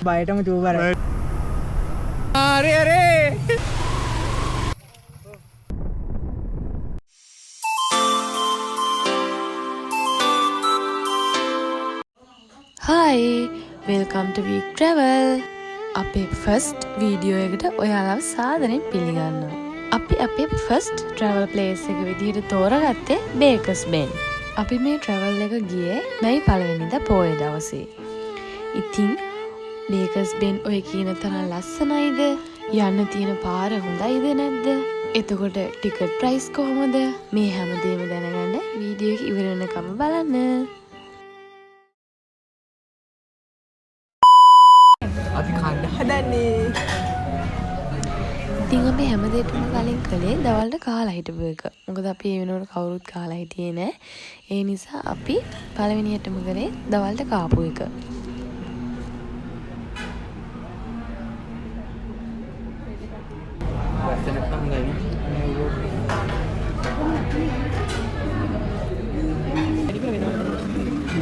බයටම චූබර Hi, welcome to Week Travel. අපේ first video එකට ඔයාලව සාදරයෙන් පිළිගන්නවා. අපි අපේ ෆස්ට් travel place එක විදිහට තෝරගත්තේ Bakers Ben. අපි මේ travel එක ගියේ මැයි 1 වෙනිදා පොය දවසේ. ඉතින් Bakers Ben ඔය කියන තරම් ලස්සනයිද? යන්න තියෙන පාර හොඳයිද නැද්ද? එතකොට ටිකට් ප්‍රයිස් කොහොමද? මේ හැමදේම දැනගන්න වීඩියෝ එක ඉවර වෙනකම් බලන්න. අපි කන්න හදන්නේ. ඉතින් අපි හැමදේටම කලින් කළේ දවල්ට කාලා හිටපු එක. මොකද අපි ඒ වෙනකොට කවුරුත් කාලා හිටියේ නෑ. ඒ නිසා අපි පළවෙනියටම කරේ දවල්ට කාපු එක.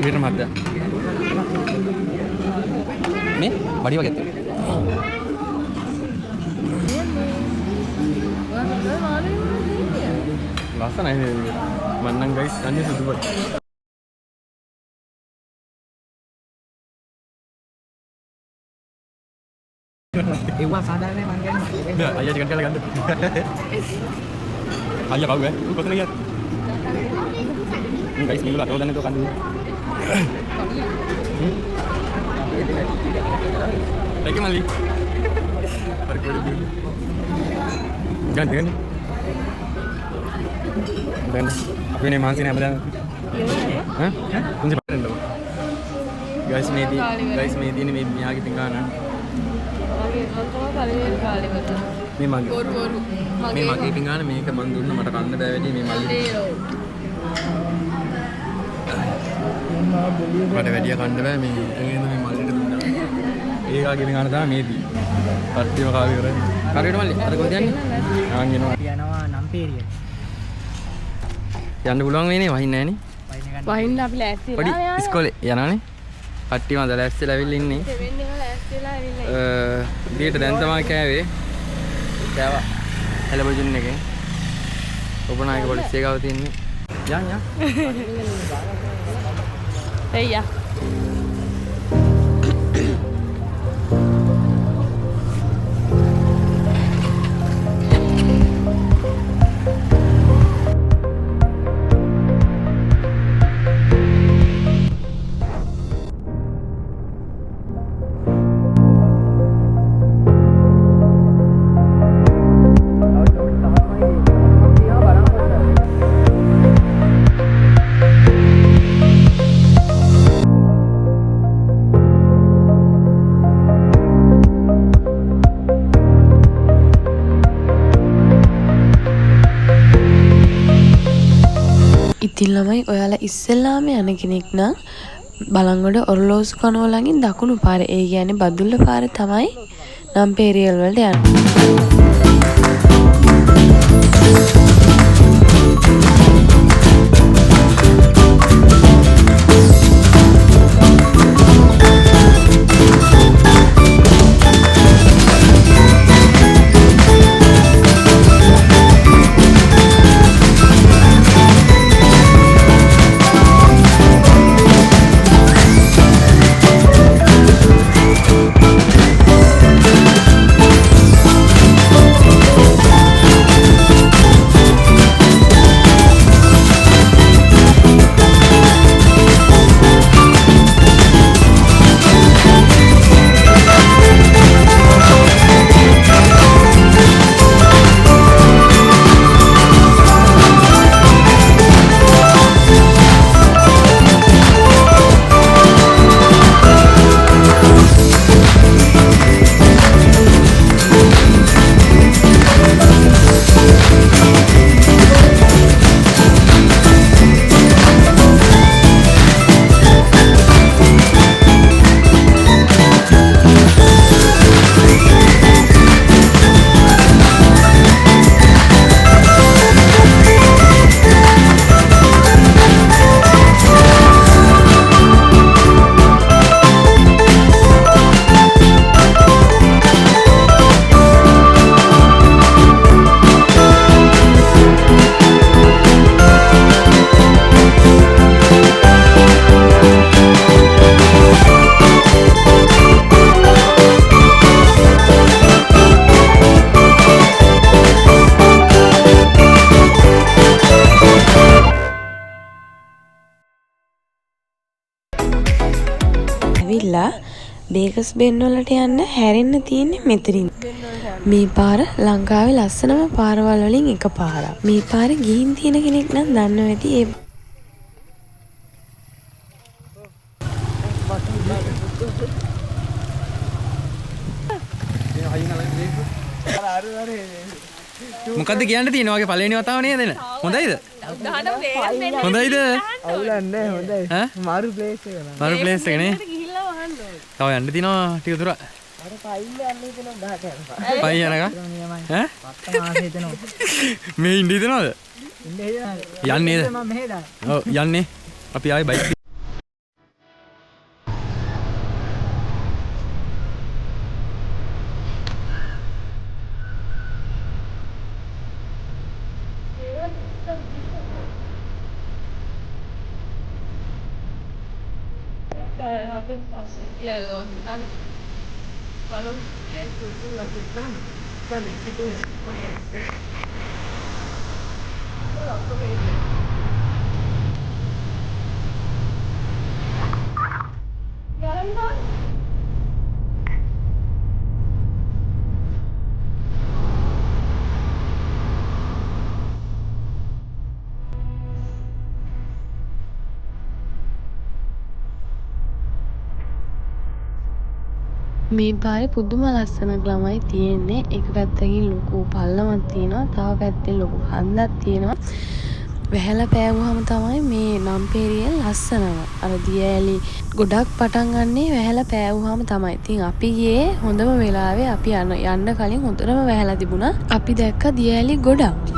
ඉවිර මද්ද මේ බඩි වගේ ලස්සනයි මන්නම් ගයිස් කන්නේ සුදු බඩ ඒවා සාදානේ මං ගන්නේ නෑ අයියා ටිකක් කරලා ගන්න අයියා කවුද කොතන ගියත් ගයිස් මේගොල්ලෝ අතෝ දන්නේ තෝ කන්නේ Thank you, Mali. Ganti. Dan aku ini masih nih apa? Hah? Kunci pakai dulu. Guys, maybe ini maybe यहाँ की tinggalan. Ini magi. Ini magi tinggalan, ini ke mandur nama tak anda dah ini magi. Pada dia kan dah ini magi itu. ඒක ආගෙන ගන්න තමයි මේදී. පට්ටිම කාවි කරේ. කාරියට මල්ලි. අර කොහෙද යන්නේ? ආන් යනවා. යනවා නම්පේරිය. යන්න පුළුවන් වෙන්නේ වහින්නේ නැහනේ. වහින්න අපි ලෑස්තිලා පොඩි ඉස්කෝලේ යනවානේ. පට්ටිම අද ලෑස්තිලා ඇවිල්ලා ඉන්නේ. දෙවෙනි එක ලෑස්තිලා ඇවිල්ලා. ඊට දැන් තමයි කෑවේ. කෑවා. හෙලබජුන් එකෙන්. උපනායක පොලිසිය ගාව තියෙන්නේ. යන්. එయ్యා. ඉතින් ළමයි ඔයාලා ඉස්සෙල්ලාම යන කෙනෙක් නම් බලංගොඩ ඔරලෝසු කනුව ළඟින් දකුණු පාරේ ඒ කියන්නේ බදුල්ල පාරේ තමයි නම්පේරියල් වලට යන්නේ. ඇවිල්ලා බේකස් බෙන් වලට යන්න හැරෙන්න තියෙන්නේ මෙතනින්. මේ පාර ලංකාවේ ලස්සනම පාරවල් වලින් එක පාරක්. මේ පාරේ ගිහින් තියෙන කෙනෙක් නම් දන්නවා ඇති ඒ මොකද්ද කියන්න තියෙන්නේ? වගේ පළවෙනි වතාව නේද එන? හොඳයිද? හොඳයිද? අවුලන්නේ හොඳයි. ඈ? මාරු ප්ලේස් එක නේ. මාරු ප්ලේස් එක නේ. තව යන්න තියෙනවා ටික දුර. අර පයින් යන්න හිතෙනවා 10ට යනවා. පයින් යනකම්? ඈ? පත්ත මාස හිතෙනවා. මේ ඉඳී දෙනවද? ඉන්නේ හිතනවා. යන්නේද? මම මෙහෙ දාන. ඔව් යන්නේ. අපි ආයේ බයික් මේ පාරේ පුදුම ලස්සනක් ළමයි තියෙන්නේ. එක පැත්තකින් ලොකු පල්ලමක් තියෙනවා. තව පැත්තෙන් ලොකු හන්දක් තියෙනවා. වැහැලා පෑවුවම තමයි මේ නම්පේරියෙන් ලස්සනම. අර දියඇලි ගොඩක් පටන් ගන්නේ වැහැලා පෑවුවම තමයි. ඉතින් අපි ගියේ හොඳම වෙලාවේ අපි යන්න කලින් හොඳටම වැහැලා තිබුණා. අපි දැක්ක දියඇලි ගොඩක්.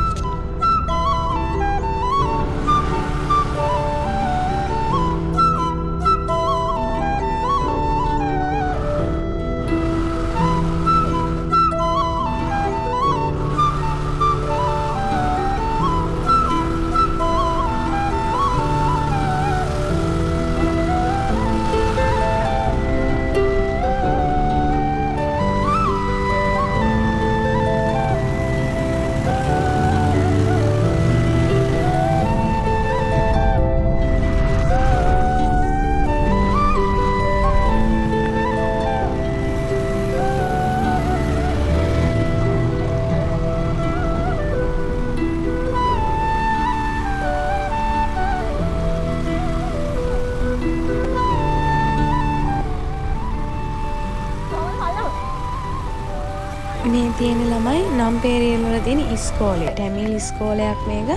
මේ තියෙන ළමයි නම්පේරියල් වල තියෙන ඉස්කෝලේ. ටැමිල් ඉස්කෝලයක් මේක.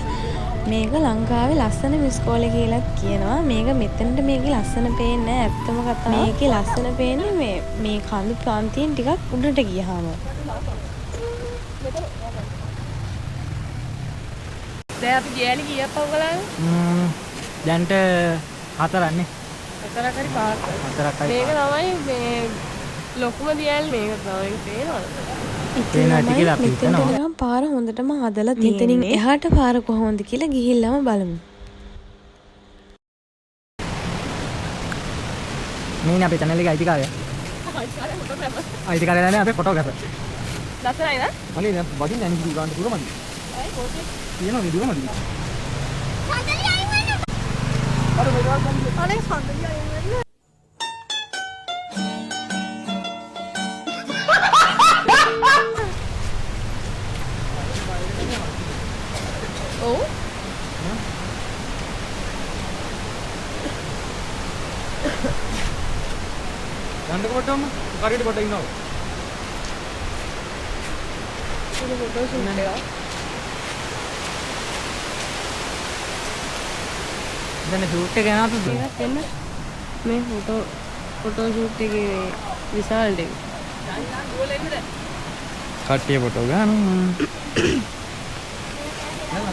මේක ලංකාවේ ලස්සනම ඉස්කෝලේ කියලා කියනවා. මේක මෙතනට මේකේ ලස්සන පේන්නේ නැහැ. ඇත්තම කතාව. මේකේ ලස්සන පේන්නේ මේ කඳු ප්‍රාන්තියෙන් ටිකක් උඩට ගියාම. දැන් අපි ගියලි ගියප්ප ඔයගලන්? දැන්ට 4ක් නේ. 4ක් හරි 5ක්. 4ක් හරි. මේක තමයි මේ ලොකුම දියල් මේක තමයි පේනවද? ඉතින් පාර හොඳටම හදලා තියෙනවා. මෙතනින් එහාට පාර කොහොමද කියලා ගිහිල්ලාම බලමු. මේ අපේ channel එකේ අයිතිකාරයා. අයිතිකාරයා නෑ අපේ ෆොටෝග්‍රැෆර්. ලස්සනයි නේද? අනේ දැන් වදින්න යන්නේ කිව්ව ගානට දුරමද? අය කොටේ. කියනවා මේ දුරමද? සඳලි අයින් වෙන්න. අර මෙතන අනේ සඳලි අයින් වෙන්න. Oh? යන්නකො පොඩ්ඩක්ම කාරියට පොඩ්ඩක් ඉන්නවා. ඒක ෆොටෝ ෂූට් එකක්. දැන් ෂූට් එක යනවාද? ඒකත් එන්න. මේ ෆොටෝ ෂූට් එකේ රිසල්ට් එක. කට්ටිය ෆොටෝ ගන්නවා.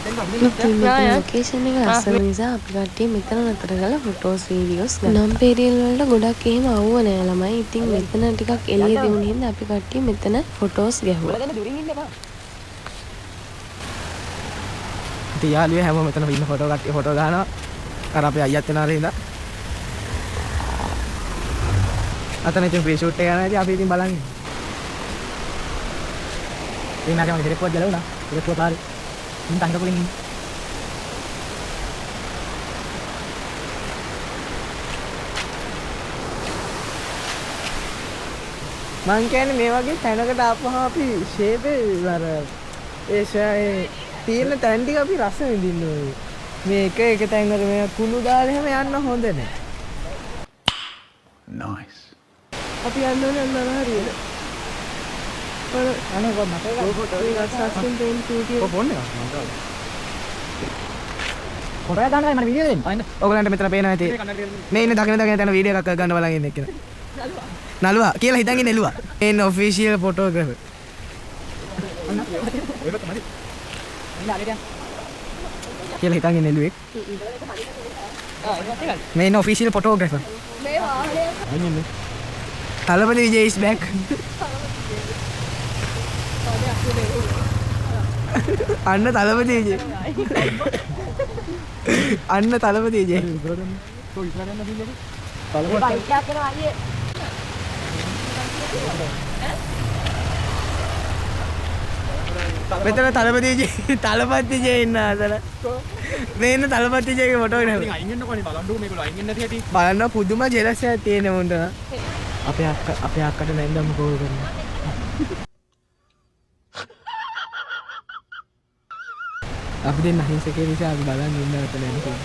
ලොකේෂන් එක ලස්සන නිසා අපි කට්ටිය මෙතන නතර කරලා ෆොටෝස් වීඩියෝස් ගන්නවා. නම්පේරියල් වලට ගොඩක් එහෙම ආවුව නෑ ළමයි. ඉතින් මෙතන ටිකක් එළිය දෙවුන හින්දා අපි කට්ටිය මෙතන ෆොටෝස් ගැහුවා. ඉතින් යාළුවෝ හැමෝම මෙතන ඉන්න ෆොටෝ කට්ටිය ෆොටෝ ගන්නවා. අර අපේ අයියත් වෙනාලා ඉඳලා. අතන ඉතින් ප්‍රී ෂූට් එක යනවා. ඉතින් අපි ඉතින් බලන්නේ. මේ නැගම ඉතින් පොඩ්ඩක් ගලවුණා. ඒක පොතාරි. ඉතින් තංග පොලින් ඉන්න. මං කියන්නේ මේ වගේ තැනකට ආපුවම අපි ෂේපේ අර ඒ තියෙන තැන් ටික අපි රස විඳින්න ඕනේ. මේ එක තැන් වල මේ කුණු දාලා එහෙම යන්න හොඳ නැහැ. nice අපි යන්න ඕනේ අන්න හරියට. අනේ කොහොමද මට ෆෝන් එක කොරය දාන්න මට වීඩියෝ දෙන්න අයින්න ඔයගලන්ට මෙතන පේනවා ඇති. මේ ඉන්න දකින තැන වීඩියෝ එකක් ගන්න බලන් ඉන්න එක්කන. නළුවා කියලා හිතන් ඉන්නේ එළුවා. එන්න ඔෆිෂියල් ෆොටෝග්‍රැෆර්. කියලා හිතන් ඉන්නේ එළුවෙක්. මේ ඉන්න official photographer. Thalapathy Vijay is back. අන්න තලපති විජේ. අන්න තලපති විජේ. මෙතන තලපති විජේ ඉන්න අතන. මේ ඉන්න තලපති විජේගේ ෆොටෝ එක. අයින් වෙන්නකෝනේ බලන්නකෝ මේගොල්ලෝ අයින් වෙන්නේ නැති හැටි බලන්න පුදුම ජෙලස් එකක් තියෙන මුන්ට. අපේ අක්කට නැන්දම කෝල් කරනවා අපි දෙන්න අහිංසකේ නිසා අපි බලන් ඉන්න අතන එන්නේ.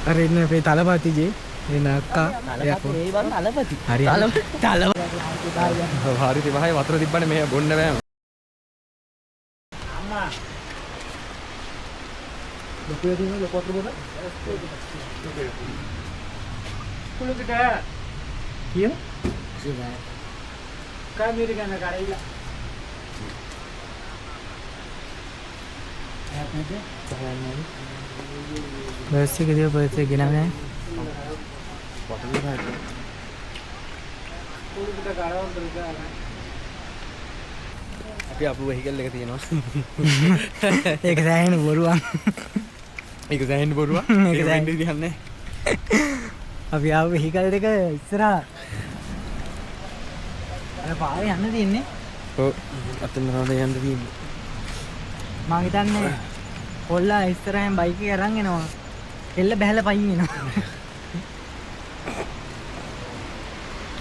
අර ඉන්න අපේ තලපති විජේ එන අක්කා එයා ඒ බං අලපති හරි හරි තිබහයි වතුර තිබ්බනේ මේ බොන්න බෑ ලොකුවේ තියෙන ලොකු වතුර බොන කුළුකට කියන කාමීර ගන්න කරයිලා බස් එක දිව බස් එක ගෙනන්නේ කුළුකට කරවන්න දුක අපි අපු වෙහිකල් එක තියෙනවා ඒක සෑහෙන බොරුවක්. ඒක සෑහෙන බොරුවක් ඒක වෙන්නේ දිහන්නේ අපි ආව වෙහිකල් දෙක ඉස්සරහා අර පාරේ යන්න තියෙන්නේ ඔව් අතන තමයි යන්න තියෙන්නේ මම හිතන්නේ කොල්ලා ඉස්සරහෙන් බයික් එක අරන් එනවා එල්ල බහැලා පයින් එනවා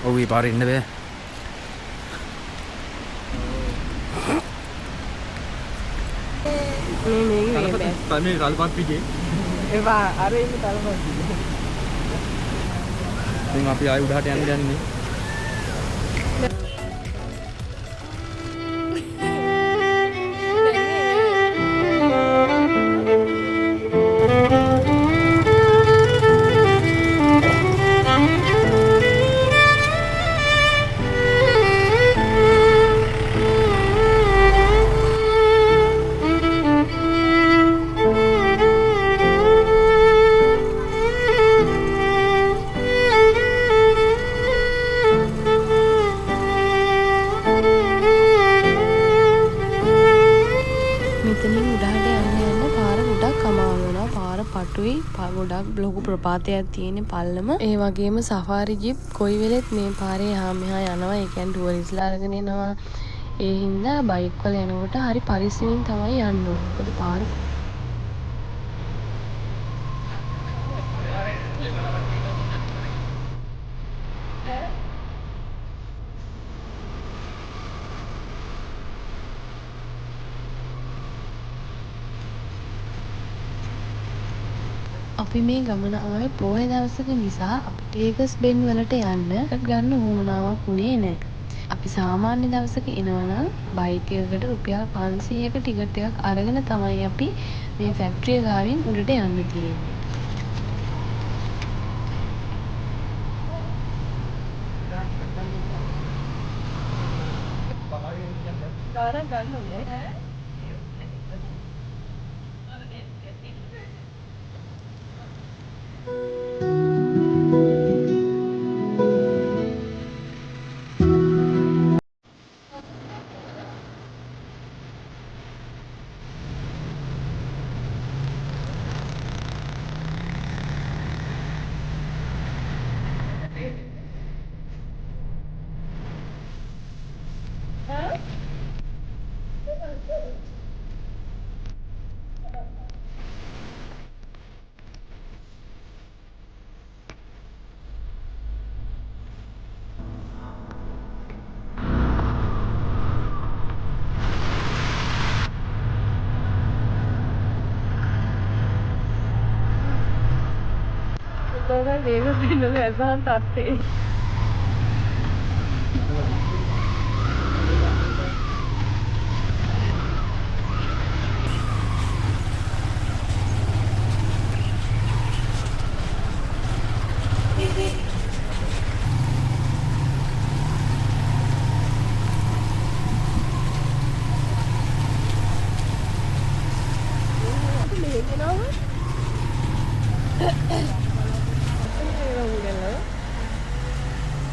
ඔව් ඒ පාරේ ඉන්න බෑ මේ රල්පත් පිටේ ඒවා අර ඉන්න තලපති. දැන් අපි ආයෙ උඩහට යන්න යන්නේ ගොඩක් ලොකු ප්‍රපාතයක් තියෙන පල්ලම ඒ වගේම සෆාරි ජිප් කොයි වෙලෙත් මේ පාරේ එහා මෙහා යනවා ඒ කියන්නේ ටුවරිස්ලා අරගෙන එනවා ඒ හින්දා බයික් වල යනකොට හරි පරිස්සමින් තමයි යන්න ඕනේ මොකද පාර අපි මේ ගමන ආවේ පොහොය දවසක නිසා අපිට ඒකස් බෙන් වලට යන්න ගන්න උවමනාවක් වුණේ නැහැ. අපි සාමාන්‍ය දවසක එනවනම් බයික් එකකට රුපියල් 500ක ටිකට් එකක් අරගෙන තමයි අපි මේ ෆැක්ටරි එක ගාවින් උඩට යන්න තියෙන්නේ. තමයි මේක පින්නක ඇසහන් තත්තේ.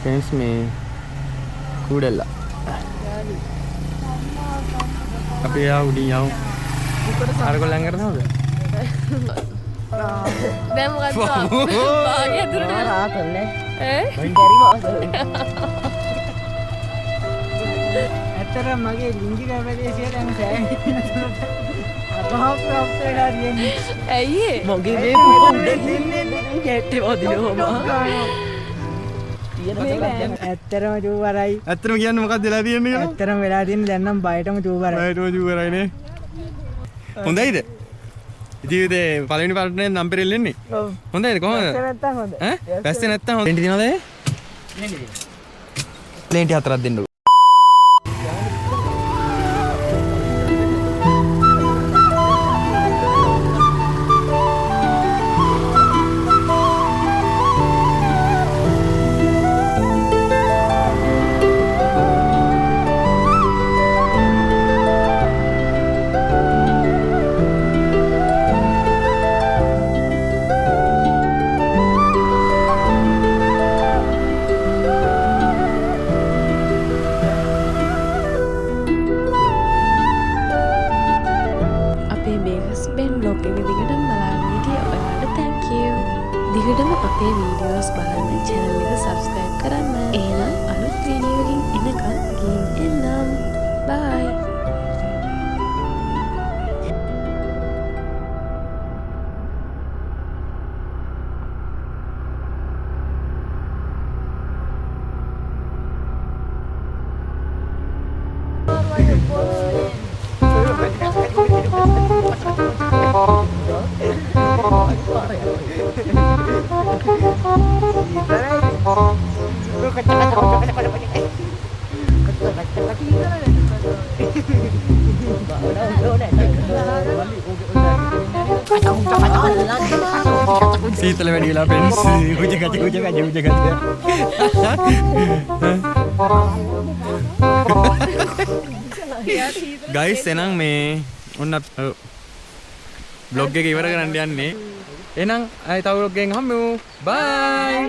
फ्रेंड्स में कूड़ेला අපි යා උඩින් යමු. අර කොල්ලන් කරනවද? දැන් මොකද්ද? භාගය දුරට රාතල්නේ ඇත්තටම මගේ ලිංගික ප්‍රදේශය දැන් සෑහෙන අපහාප්‍රාප්තයට හරියන්නේ. ඇයි ඒ? මගේ මේ පුතා උඩ ඉන්නේ කැට්ටේ වදිනවම ඇත්තටම චූවරයි. ඇත්තටම කියන්නේ මොකක්ද වෙලා තියෙන්නේ කියලා? ඇත්තටම වෙලා තියෙන්නේ දැන් නම් බයටම චූවරයි. බයටම චූවරයිනේ. හොඳයිද? ජීවිතේ පළවෙනි පාර්ට්නේ නම් පෙරෙල්ලෙන්නේ. ඔව් හොඳයිද කොහොමද? නැත්තම් හොඳ ඈ? බැස්සේ නැත්තම් හොඳ. ප්ලේන්ටි තියනවද? ප්ලේන්ටි හතරක් දෙන්නකෝ. දිගටම අපේ වීඩියෝස් බලන්න channel එක subscribe කරන්න. එහෙනම් අලුත් වීඩියෝ එකකින් එනකන් ගිහින් එන්නම්. bye. සීතල වැඩි වෙලා ෆ්‍රෙන්ඩ්ස් කුජ කච ගයිස් එහෙනම් මේ ඔන්න බ්ලොග් එක ඉවර කරන්න යන්නේ. එහෙනම් ආයෙ තව බ්ලොග් එකෙන් හම්බෙමු. බයි.